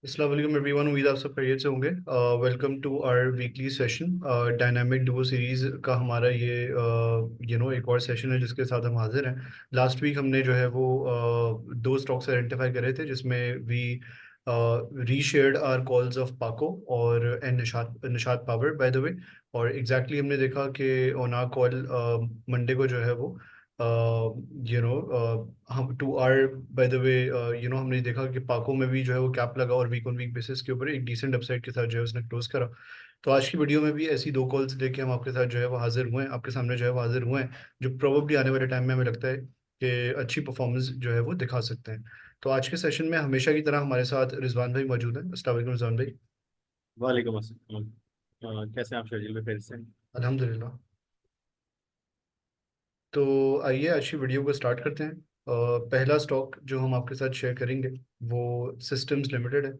अस्सलाम वालेकुम एवरीवन। उम्मीद आप सब खैरियत से होंगे। Welcome to our weekly session. Dynamic duo series का हमारा ये एक और सेशन है जिसके साथ हम हाजिर हैं। लास्ट वीक हमने जो है वो दो स्टॉक्स आइडेंटिफाई करे थे जिसमें वी रीशेयर्ड आवर कॉल्स ऑफ पाको और and Nishat Nishat power bye the वे। और एग्जैक्टली हमने देखा कि ऑन आवर कॉल मंडे को जो है वो हम टू आर बाय द वे हमने देखा कि पाको में भी जो है वो कैप लगा और वीक ऑन वीक बेसिस के ऊपर एक डिसेंट अपसाइड के साथ जो है उसने क्लोज करा। तो आज की वीडियो में भी ऐसी दो कॉल्स लेके हम आपके साथ जो है वो हाजिर हुए हैं, आपके सामने जो है वो हाजिर हुए हैं, जो प्रोबेबली आने वाले टाइम में हमें लगता है कि अच्छी परफॉर्मेंस जो है वो दिखा सकते हैं। तो आज के सेशन में हमेशा की तरह हमारे साथ रिजवान भाई मौजूद हैं। अस्सलाम वालेकुम रिजवान भाई। वालेकुम अस्सलाम। कैसे हैं आप शर्जील में फिर से? अल्हम्दुलिल्लाह। तो आइए आज की वीडियो को स्टार्ट करते हैं। पहला स्टॉक जो हम आपके साथ शेयर करेंगे वो सिस्टम्स लिमिटेड है।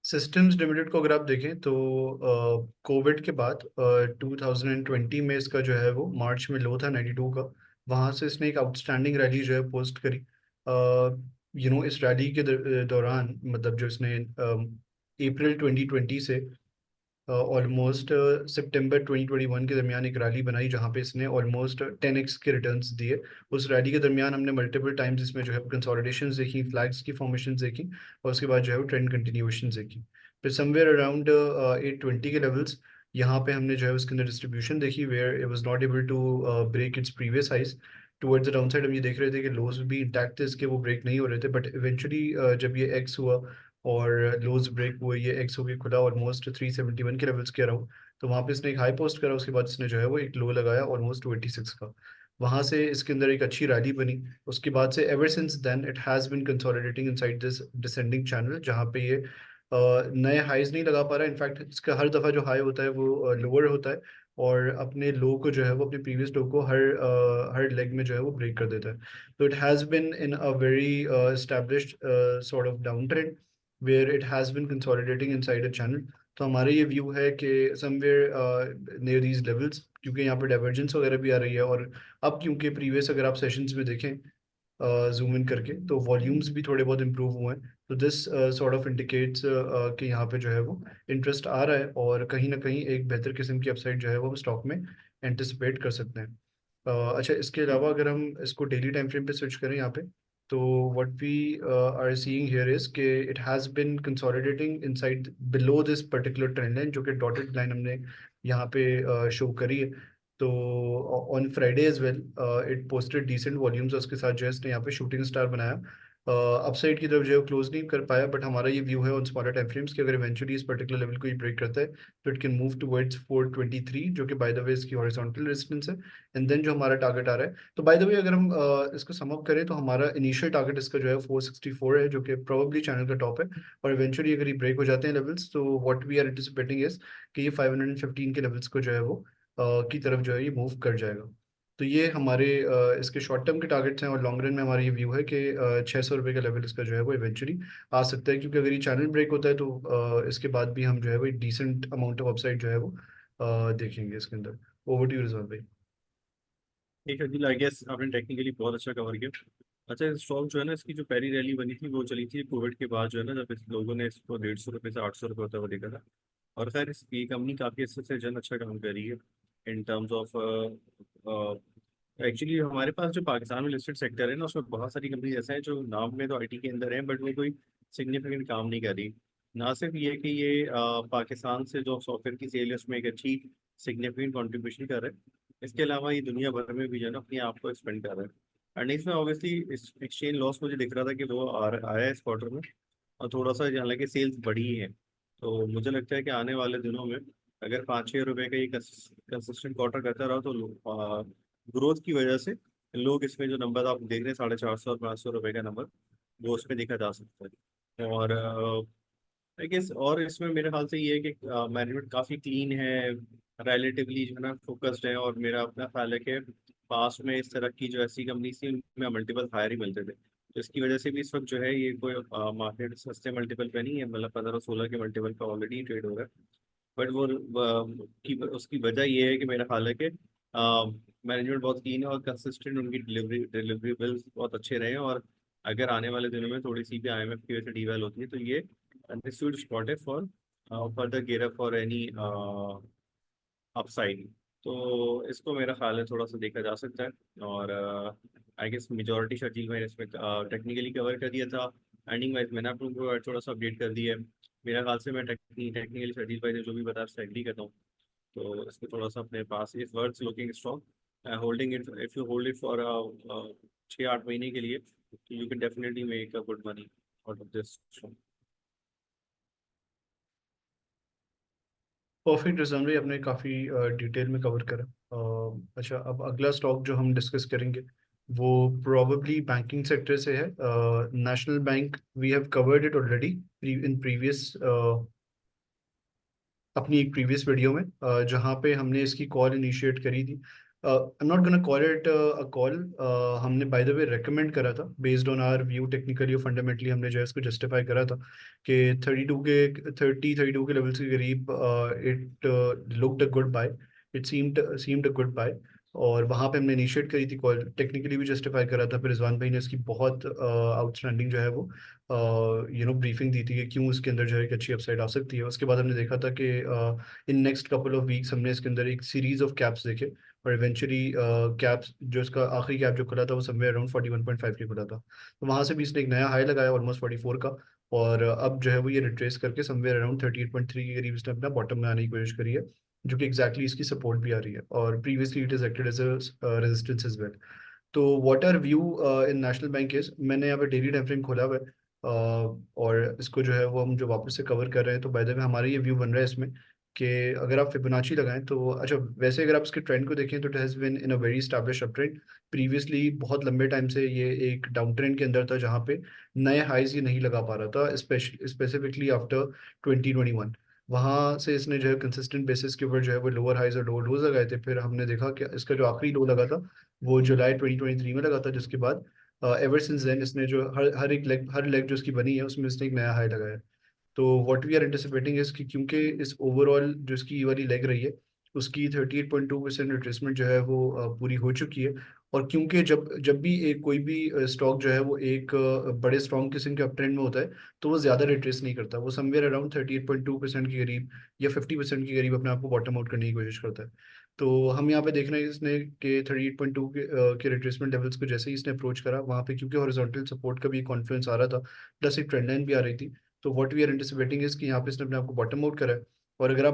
सिस्टम्स लिमिटेड को अगर आप देखें तो कोविड के बाद 2020 में इसका जो है वो मार्च में लो था 92 का। वहाँ से इसने एक आउटस्टैंडिंग रैली जो है पोस्ट करी। इस रैली के दौरान मतलब जो इसने अप्रैल 2020 से ऑलमोस्ट सितंबर 2021 के दरमियान एक रैली बनाई जहाँ पे इसने ऑलमोस्ट 10x के रिटर्न्स दिए। उस रैली के दरमियान हमने मल्टीपल टाइम्स इसमें जो है कंसोलिडेशंस देखी, फ्लैग्स की फॉर्मेशंस देखी, और उसके बाद जो है वो ट्रेंड कंटिन्यूएशन देखी। फिर समवेयर अराउंड 820 के लेवल्स यहाँ पे हमने जो है उसके अंदर डिस्ट्रीब्यूशन देखी where it was not able to break its previous highs. Towards the down side हम ये देख रहे थे कि लोज भी इंटैक्ट थे इसके, वो ब्रेक नहीं हो रहे थे, बट इवेंचुअली जब ये एक्स हुआ और लोज ब्रेक हुए, ये एक्स होके खुला ऑलमोस्ट 371 के लेवल्स के अराउंड। तो वहाँ पे इसने एक हाई पोस्ट करा, उसके बाद इसने जो है वो एक लो लगाया ऑलमोस्ट 286 का। वहाँ से इसके अंदर एक अच्छी रैली बनी। उसके बाद से ever since then it has been consolidating inside this descending channel, जहाँ पे ये नए हाईज नहीं लगा पा रहा है। इनफैक्ट इसका हर दफ़ा जो हाई होता है वो लोअर होता है, और अपने लो को जो है वो अपने प्रीवियस लो को हर लेग में जो है वो ब्रेक कर देता है। तो it has bin in a very established sort of downtrend where it has been consolidating inside a channel। तो हमारा ये व्यू है कि समवेयर नियर दीज लेवल्स, क्योंकि यहाँ पे डाइवर्जेंस वगैरह भी आ रही है, और अब क्योंकि प्रीवियस अगर आप सेशंस में देखें जूम इन करके तो वॉल्यूम्स भी थोड़े बहुत इंप्रूव हुए हैं। तो दिस सॉर्ट ऑफ इंडिकेट्स कि यहाँ पे जो है वो इंटरेस्ट आ रहा है, और कहीं ना कहीं एक बेहतर किस्म की अपसाइड जो है वो हम स्टॉक में एंटिसिपेट कर सकते हैं। अच्छा, इसके अलावा अगर हम इसको डेली टाइम फ्रेम पे स्विच करें यहाँ पे, तो what we are seeing here is कि it has been consolidating inside below this particular trend line, जो कि डॉटेड लाइन हमने यहाँ पे शो करी है। तो on Friday as well it posted decent volumes, उसके साथ जो है इसने यहाँ पे शूटिंग स्टार बनाया। अपसाइड की तरफ जो है क्लोज नहीं कर पाया, बट हमारा ये व्यू है ऑन स्मॉलर टाइम फ्रेम्स कि अगर इवेंचुअली इस पर्टिकुलर लेवल को ही ब्रेक करता है तो इट कैन मूव टुवर्ड्स 423, जो कि बाय द वे इसकी हॉरिजॉन्टल रेजिस्टेंस है। एंड देन जो हमारा टारगेट आ रहा है, तो बाय द वे अगर हम इसको सम अप करें तो हमारा इनिशियल टारगेट इसका जो है 464 है, जो कि प्रोबेबली चैनल का टॉप है। और इवेंचुअली अगर ये ब्रेक हो जाते हैं लेवल्स, तो what we are anticipating is कि ये 515 के लेवल्स को जो है वो की तरफ जो है ये मूव कर जाएगा। तो ये हमारे इसके शॉर्ट टर्म के टारगेट्स हैं, और लॉन्ग रन में हमारा ये व्यू है कि 600 रुपये का लेवल इसका जो है वो इवेंचुअली आ सकता है, क्योंकि अगर ये चैनल ब्रेक होता है तो इसके बाद भी हम जो है वो एक डिसेंट अमाउंट ऑफ अपसाइड जो है वो देखेंगे इसके अंदर। ओवर टू यू रिजवान भाई। ठीक है जी, आई गेस आपने टेक्निकली बहुत अच्छा कवर किया। अच्छा, स्टॉक जो है ना, इसकी जो पहली रैली बनी थी वो चली थी कोविड के बाद, जो है ना, जब इस लोगों ने इसको 150 रुपये से 800 रुपये होता हुआ देखा था। और खैर ये कंपनी काफ़ी अच्छे से जन अच्छा काम कर रही है इन टर्म्स ऑफ। एक्चुअली हमारे पास जो पाकिस्तान में लिस्टेड सेक्टर है ना, उसमें बहुत सारी कंपनी ऐसे हैं जो नाम में तो आईटी के अंदर है, बट वो कोई सिग्निफिकेंट काम नहीं कर रही। ना सिर्फ ये कि ये पाकिस्तान से जो सॉफ्टवेयर की सेल है उसमें एक अच्छी सिग्निफिकेंट कंट्रीब्यूशन कर रहा है, इसके अलावा ये दुनिया भर में भी जो है ना अपने आप को एक्सपेंड कर रहा है। एंड इसमें ऑब्वियसली इस एक्सचेंज लॉस मुझे दिख रहा था कि वो आया है इस क्वार्टर में, और थोड़ा सा हालांकि सेल्स बढ़ी है। तो मुझे लगता है कि आने वाले दिनों में अगर 5-6 रुपए का ये कंसिस्टेंट क्वार्टर करता रहा तो ग्रोथ की वजह से लोग इसमें जो नंबर आप देख रहे हैं 450 और 500 रुपए का नंबर, वो उसमें देखा जा सकता है। और आई गेस और इसमें मेरे ख्याल से ये है कि मैनेजमेंट काफ़ी क्लीन है, रिलेटिवली जो है ना फोकस्ड है, और मेरा अपना ख्याल है कि पास में इस तरह की जो ऐसी कंपनी थी उनमें मल्टीपल हायर ही मिलते थे। तो इसकी वजह से भी इस वक्त जो है ये कोई मार्केट सस्ते मल्टीपल पे नहीं है, मतलब 15-16 के मल्टीपल पे ऑलरेडी ट्रेड हो रहा है। बट उसकी वजह ये है कि मेरा ख्याल है कि मैनेजमेंट बहुत कीन है और कंसिस्टेंट, उनकी डिलीवरी डिलीवरी बिल्स बहुत अच्छे रहे हैं, और अगर आने वाले दिनों में थोड़ी सी भी IMF की वजह से डीवैल होती है तो ये स्वीट स्पॉट है for further gear up for any upside. तो इसको मेरा ख्याल है थोड़ा सा देखा जा सकता है। और आई गेस मेजोरिटी शेड्यूल मैंने इसमें टेक्निकली कवर कर दिया था। अर्निंग वाइज मैंने आप लोगों को थोड़ा सा अपडेट कर दिया है। मेरा ख्याल से मैं टेक्निकली शेड्यूल वाइज जो भी बता उससे एग्री करता हूँ। तो इसको थोड़ा सा अपने पास if words looking strong holding it, if you hold it for 6-8 महीने के लिए, you can definitely make a good money out of this. Perfect reason भाई, आपने काफ़ी डिटेल में कवर करा। अच्छा, अब अगला स्टॉक जो हम डिस्कस करेंगे वो प्रोबेबली बैंकिंग सेक्टर से है। National bank, we have covered it already in previous, अपनी एक प्रीवियस वीडियो में, जहाँ पे हमने इसकी कॉल इनिशिएट करी थी। I am not gonna call it a call, हमने बाय द वे रेकमेंड करा था based on our view, technically और फंडामेंटली हमने जो है इसको जस्टिफाई करा था कि 32 के लेवल्स के करीब it looked a good buy, it seemed a good buy. और वहाँ पे हमने इनिशिएट करी थी कॉल, टेक्निकली भी जस्टिफाई करा था। फिर रिजवान भाई ने इसकी बहुत आउटस्टैंडिंग जो है वो ब्रीफिंग दी थी कि क्यों इसके अंदर जो है एक अच्छी अपसाइड आ सकती है। उसके बाद हमने देखा था कि in next couple of weeks हमने इसके अंदर एक सीरीज ऑफ कैप्स देखे, और इवेंचुअली कैप्स जो इसका आखिरी कैप जो खुला था वो समवेयर अराउंड 41.5 के खुला था। तो वहां से भी इसने एक नया हाई लगाया ऑलमोस्ट 44 का। और अब जो है वो ये रिट्रेस करके समवेयर अराउंड 38.3 के करीब इसने अपना बॉटम में आने की कोशिश करी है, जो कि एग्जैक्टली इसकी सपोर्ट भी आ रही है, और previously it is acted as a resistance as well. तो what are view in national bank is, मैंने यहाँ पे डेली टाइम फ्रेम खोला हुआ है, और इसको जो है वो हम जो वापस से कवर कर रहे हैं। तो बाय द वे हमारा ये व्यू बन रहा है इसमें कि अगर आप फिबोनाची लगाएं तो अच्छा, वैसे अगर आप इसके ट्रेंड को देखें तो it has been in a very established up trend. Previously बहुत लंबे टाइम से ये एक डाउन ट्रेंड के अंदर था, जहाँ पे नए हाइज ये नहीं लगा पा रहा था, स्पेसिफिकली आफ्टर 2021। वहाँ से इसने जो है कंसिस्टेंट बेसिस के ऊपर जो है वो लोअर हाइज और लोअर लोज लगाए थे। फिर हमने देखा कि इसका जो आखिरी लो लगा था वो जुलाई 2023 में लगा था, जिसके बाद एवर सिंस देन इसने जो हर लेग जो इसकी बनी है उसमें इसने एक नया हाई लगाया है। तो what we are anticipating is कि क्योंकि इस ओवरऑल जो इसकी ये वाली लेग रही है उसकी 38.2% रिट्रेसमेंट जो है वो पूरी हो चुकी है। और क्योंकि जब जब भी एक कोई भी स्टॉक जो है वो एक बड़े स्ट्रॉन्ग किस्म के अप ट्रेंड में होता है तो वो ज़्यादा रिट्रेस नहीं करता, वो समवेयर अराउंड 38.2% के करीब या 50% के करीब अपने आप को बॉटम आउट करने की कोशिश करता है। तो हम यहाँ पे देख रहे हैं इसने कि 38.2 के रिट्रेसमेंट लेवल्स को जैसे ही इसने अप्रोच करा वहाँ पे, क्योंकि हॉरिजॉन्टल सपोर्ट का भी कॉन्फ्लुएंस आ रहा था, प्लस एक ट्रेंड लाइन भी आ रही थी। तो what we are anticipating is कि यहाँ पे इसने अपने आप को बॉटम आउट करा है। और अगर आप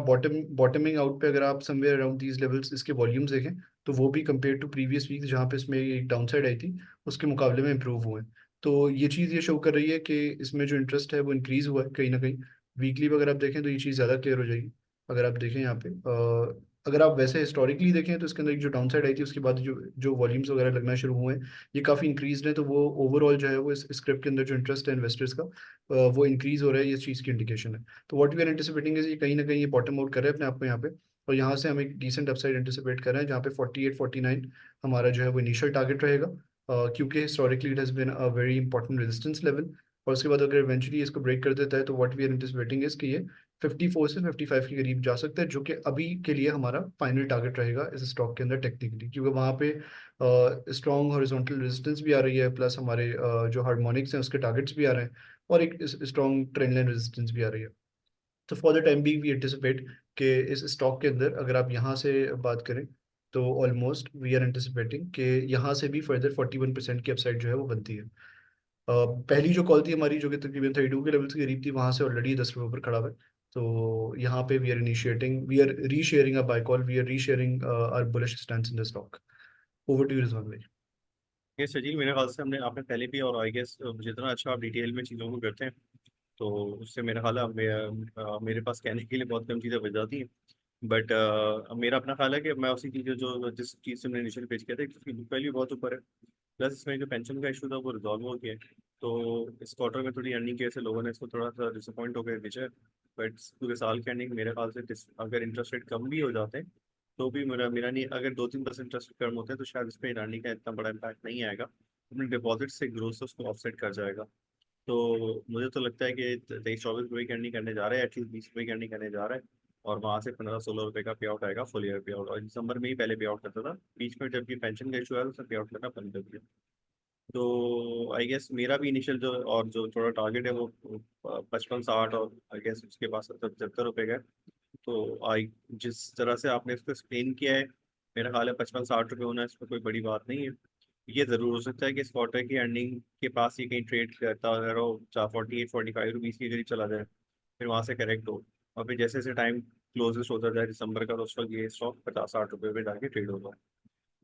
बॉटमिंग आउट पे अगर आप समवेयर अराउंड दीज लेवल्स इसके वॉल्यूम्स देखें तो वो भी कंपेयर टू प्रीवियस वीक जहाँ पे इसमें एक डाउन साइड आई थी उसके मुकाबले में इंप्रूव हुए हैं। तो ये चीज़ ये शो कर रही है कि इसमें जो इंटरेस्ट है वो इंक्रीज हुआ है कहीं ना कहीं। वीकली भी अगर आप देखें तो ये चीज़ ज़्यादा क्लियर हो जाएगी। अगर आप देखें यहाँ पे अगर आप वैसे हिस्टोरिकली देखें तो इसके अंदर एक जो डाउन साइड आई थी उसके बाद जो जो वॉल्यूम्स वगैरह लगना शुरू हुए हैं ये काफ़ी इंक्रीज है। तो वो ओवरऑल जो है वो इस स्क्रिप्ट के अंदर जो इंटरेस्ट है इन्वेस्टर्स का वो इंक्रीज हो रहा है, ये इस चीज़ की इंडिकेशन है। तो what we are anticipating is ये कहीं ना कहीं ये बॉटम आउट कर रहा है अपने आप को यहाँ पे, और यहाँ से हम एक डिसेंट अपसाइड एंटिसिपेट कर रहे हैं जहाँ पे 48-49 हमारा जो है वो इनिशियल टारगेट रहेगा। क्योंकि historically it has been a very important resistance level. और उसके बाद अगर इवेंचुअली इसको ब्रेक कर देता है तो what we are anticipating is कि ये 54 से 55 के करीब जा सकता है, जो कि अभी के लिए हमारा फाइनल टारगेट रहेगा इस स्टॉक के अंदर टेक्निकली, क्योंकि वहाँ पे स्ट्रॉन्ग हॉरिजॉन्टल रेजिस्टेंस भी आ रही है, प्लस हमारे जो हार्मोनिक्स हैं उसके टारगेट्स भी आ रहे हैं, और एक स्ट्रॉन्ग ट्रेंड लाइन रेजिस्टेंस भी आ रही है। तो for the time being we anticipate कि इस स्टॉक के अंदर अगर आप यहाँ से बात करें तो ऑलमोस्ट वी आर एंटिसिपेटिंग कि यहाँ से भी फर्दर 41% की अपसाइड जो है वो बनती है। पहली जो कॉल थी हमारी जो कि तकरीबन 32 के लेवल के करीब थी, वहां से ऑलरेडी 10 रुपये पर खड़ा हुआ है। तो यहाँ पे we are resharing a buy call, we are resharing our bullish stance in the stock. Over to you Rizwan भाई। ये सजील मेरे ख्याल से हमने आपने पहले भी, और आई गेस जितना अच्छा आप डिटेल में चीज़ों को करते हैं तो उससे मेरा ख्याल है मेरे पास कहने के लिए बहुत कम चीज़ें बच जाती हैं। बट मेरा अपना ख्याल है कि मैं उसी चीज़ जो जिस चीज़ से मैंने इनिशियल पेज किया था उसकी बुक वैल्यू बहुत ऊपर है। प्लस इसमें जो पेंशन का इशू था वो रिजॉल्व हो गया है। तो इस क्वार्टर में थोड़ी अर्निंग की वजह से लोगों ने इसको थोड़ा सा डिसअपॉइंट होकर बेचा है। बट पूरे साल की अर्निंग मेरे ख्याल से अगर इंटरेस्ट रेट कम भी हो जाते हैं तो भी मेरा मेरा नहीं, अगर 2-3% इंटरेस्ट कम होते हैं तो शायद इस पर अर्निंग का इतना बड़ा इम्पैक्ट नहीं आएगा। अपने डिपॉजिट से ग्रोथ से उसको ऑफसेट कर जाएगा। तो मुझे तो लगता है कि 23-24 रुपये की अर्निंग करने जा रहा है, एटलीस्ट 20 रुपये की अर्निंग करने जा रहा है। और वहाँ से 15-16 रुपये का पे आउट आएगा, फुल ईयर पे आउट। और दिसंबर में ही पहले पे आउट करता था, बीच में जबकि पेंशन का इशू आया तो उसने पे आउट करना बंद कर दिया। तो आई गेस मेरा भी इनिशियल जो और जो थोड़ा टारगेट है वो 55-60 और आई गेस उसके पास 70-75 रुपए का है। तो आई जिस तरह से आपने इसको एक्सप्लेन किया है, मेरा ख्याल है 55-60 रुपये होना इसमें कोई बड़ी बात नहीं है। ये ज़रूर हो सकता है कि स्पॉटर की अर्निंग के पास ही कहीं ट्रेड करता अगर वो 48-45 रुपीज़ की करीब चला जाए, फिर वहाँ से करेक्ट हो, और फिर जैसे जैसे टाइम क्लोजेस्ट होता जाए दिसंबर का, तो उस वक्त ये स्टॉक 50-60 रुपये पे जाके ट्रेड होगा।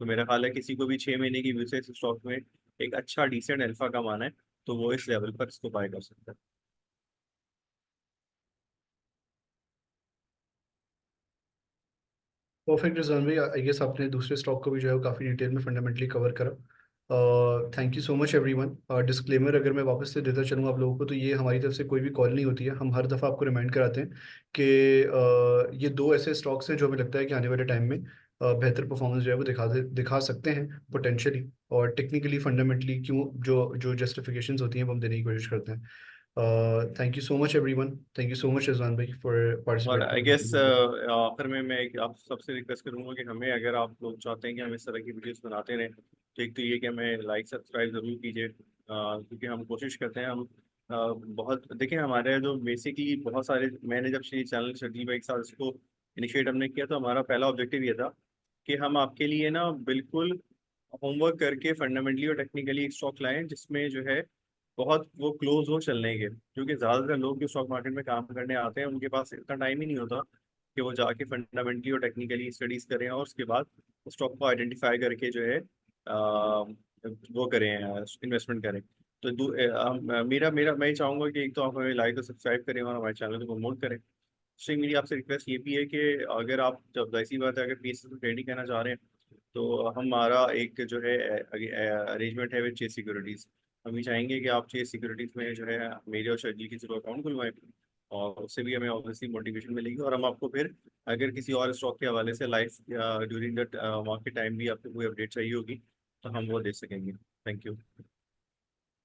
तो मेरा ख्याल है किसी को भी 6 महीने की व्यू से इस स्टॉक में एक अच्छा डिसेंट अल्फा कमाना है, तो वो इस लेवल पर इसको बाय कर सकता है। परफेक्ट रिजवान भाई, आई गेस आपने दूसरे स्टॉक को भी जो है वो काफ़ी डिटेल में फंडामेंटली कवर करा। Thank you so much everyone. Disclaimer अगर मैं वापस से देता चलूँ आप लोगों को, तो ये हमारी तरफ से कोई भी कॉल नहीं होती है। हम हर दफ़ा आपको रिमाइंड कराते हैं कि ये दो ऐसे स्टॉक्स हैं जो हमें लगता है कि आने वाले टाइम में बेहतर परफॉर्मेंस जो है वो दिखा सकते हैं पोटेंशियली, और टेक्निकली फंडामेंटली क्यों जो जो जस्टिफिकेशंस होती हैं वो हम देने की कोशिश करते हैं। Thank you so much everyone, thank you so much Rizwan भाई फॉर और आई गेस पार्टिसिपेटिंग। आखिर में मैं आप सबसे रिक्वेस्ट करूंगा कि हमें, अगर आप लोग चाहते हैं कि हम इस तरह की वीडियोस बनाते रहें, तो एक तो ये कि हमें लाइक सब्सक्राइब जरूर कीजिए, क्योंकि हम कोशिश करते हैं हम बहुत देखिए हमारे जो बेसिकली बहुत सारे, मैंने जब ये चैनल शकील भाई के साथ इसको इनिशिएट हमने किया, तो हमारा पहला ऑब्जेक्टिव ये था कि हम आपके लिए ना बिल्कुल होमवर्क करके फंडामेंटली और टेक्निकली एक स्टॉक लाएं जिसमें जो है बहुत वो क्लोज हो चलने के, क्योंकि ज़्यादातर लोग जो स्टॉक मार्केट में काम करने आते हैं उनके पास इतना टाइम ही नहीं होता कि वो जाके फंडामेंटली और टेक्निकली स्टडीज करें और उसके बाद स्टॉक को आइडेंटिफाई करके जो है वो करें, इन्वेस्टमेंट करें। तो मेरा मेरा मैं ये चाहूंगा कि एक तो आप हमें लाइक और सब्सक्राइब करें और हमारे चैनल को प्रमोट करें। दूसरी मेरी आपसे रिक्वेस्ट ये भी है कि अगर आप, जब ऐसी बात है, अगर पीएसए में ट्रेडिंग करना चाह रहे हैं, तो हमारा एक जो है अरेंजमेंट है विद चेस सिक्योरिटीज। हम ये चाहेंगे कि आप चेस सिक्योरिटीज में जो है मेरे और शर्जील की जरूर अकाउंट खुलवाएं, और उससे भी हमें ऑब्वियसली मोटिवेशन मिलेगी, और हम आपको फिर अगर किसी और स्टॉक के हवाले से लाइव या ड्यूरिंग द मार्केट टाइम भी आपको कोई अपडेट चाहिए होगी, तो हम वो दे सकेंगे। Thank you.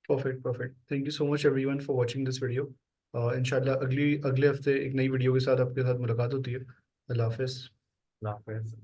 Perfect perfect, thank you so much everyone for watching this video. इंशाल्लाह अगले हफ्ते एक नई वीडियो के साथ आपके साथ मुलाकात होती है। अल्लाह हाफिज़। अल्लाह हाफिज़।